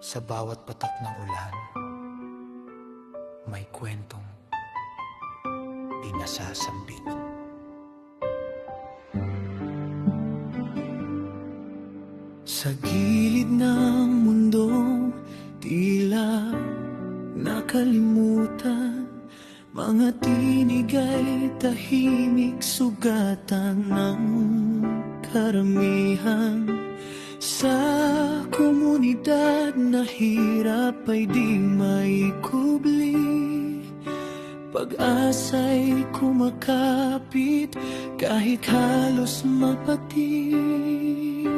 Sa bawat patak ng ulan, may kwentong di nasasambit. Sa gilid ng mundong tila nakalimutan, mga tinig ay tahimik sugatan ng karamihan. Sa komunidad na hirap ay di maikubli, pag-asa'y kumakapit kahit halos mapatid.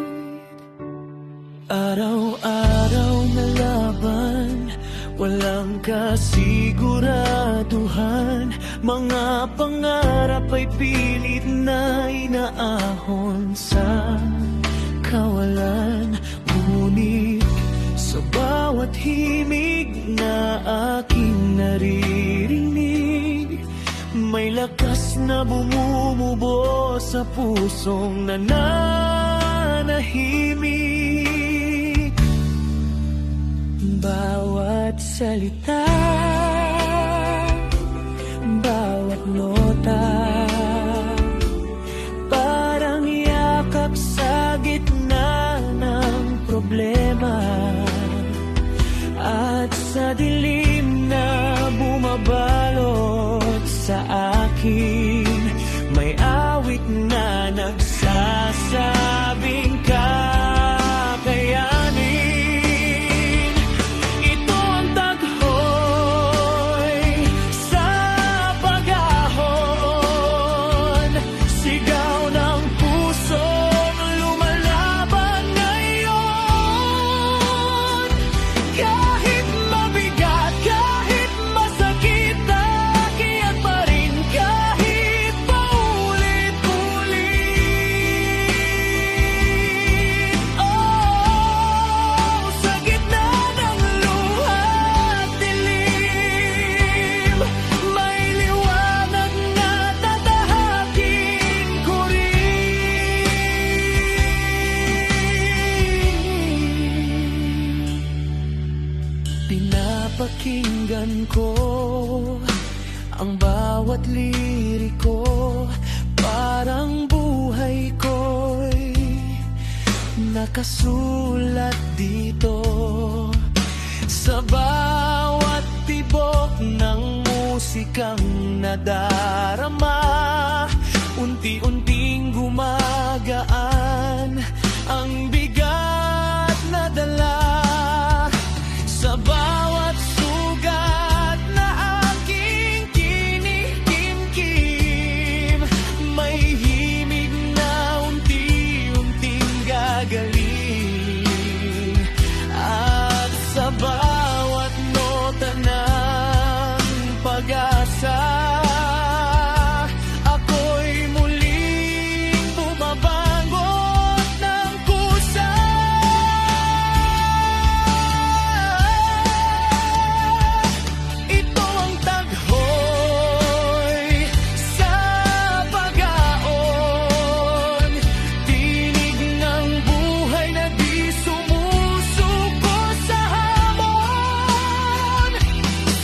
Araw-araw na laban, walang kasiguraduhan, mga pangarap ay pilit na inaahon sa kawalan. Ngunit sa bawat himig na aking naririnig, may lakas na bumumubo sa pusong nananahimik. Bawat salita, bawat nota, parang yakap sa gitna ng problema. At sa dilim na bumabalot sa akin, may awit na nagsasabing kakayanin. Ito ang taghoy sa pag-ahon, sigaw ng pusong lumalaban ngayon. Kahit mabigat, kahit masakit, akyat pa rin kahit paulit-ulit. Oh, sa gitna ng luha at dilim, may liwanag na tatahakin ko rin. Pinapakinggan ko ang bawat liriko, parang buhay ko'y nakasulat dito. Sa bawat tibok ng musikang nadarama, unti-unting gumagaan ang bigat na dala. Sa bawat sugat na aking kinikimkim, may himig na unti-unting gagaling. At sa bawat nota ng pag-asa, ako'y muling bumabangot ng kusa. Ito ang taghoy sa pag-aon, tinig ng buhay na di sumusuko sa hamon.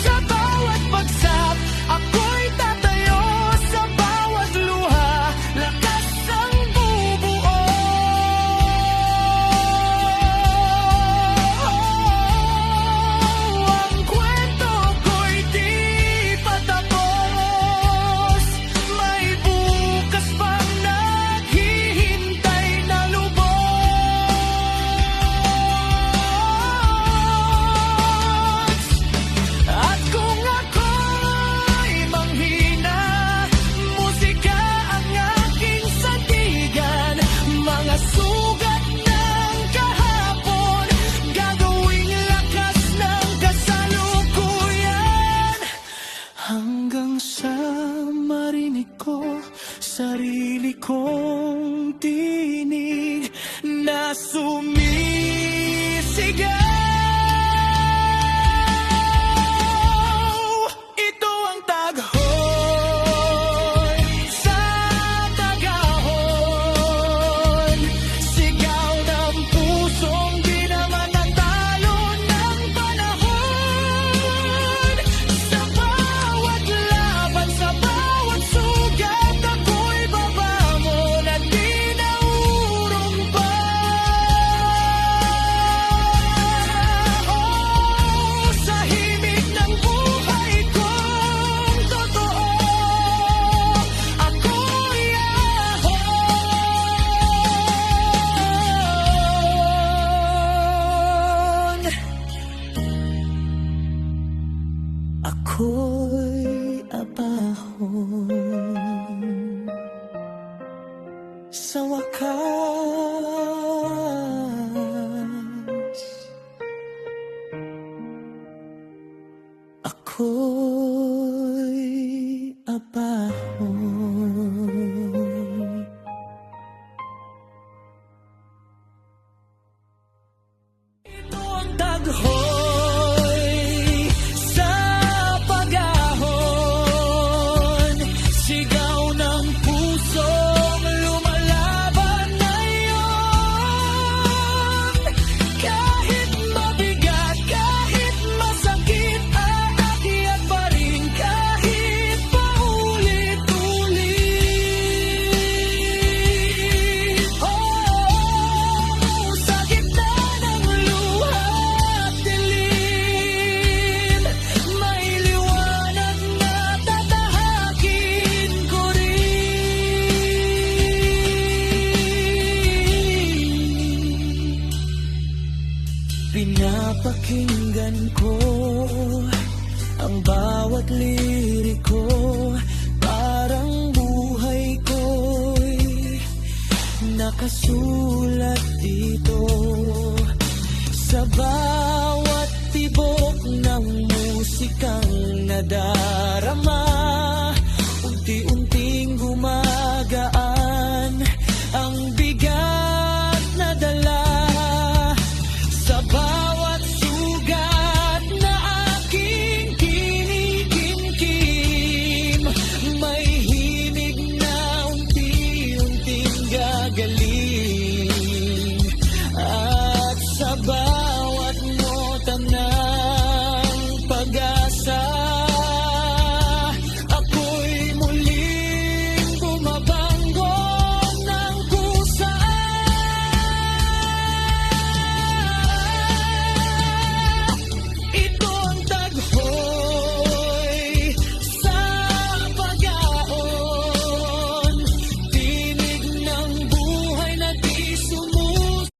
Sa bawat bagsak, ako'y tatayo. Sa bawat luha, lakas ang bubuo. Ang kwento ko'y di patapos, may bukas pang naghihintay na lubos. At kung ako'y manghina, musika ang aking sandigan. Mga sugat ng kahapon, gagawing lakas ng kasalukuyan. Hanggang sa marinig ko sarili kong tinig na sumisigaw. Ito ang taghoy sa pag-ahon, sigaw ng pusong di naman natalo na ako'y abahon. Sa wakas, ako'y abahon. Ito ang taghoy sa pag-ahon, sigaw ng pusong lumalaban ngayon. Kahit mabigat, kahit masakit, aakyat pa rin kahit paulit-ulit. Oh, sa gitna ng luha at dilim, may liwanag na tatahakin ko rin. Pinapakinggan ko ang bawat liriko, parang buhay ko'y nakasulat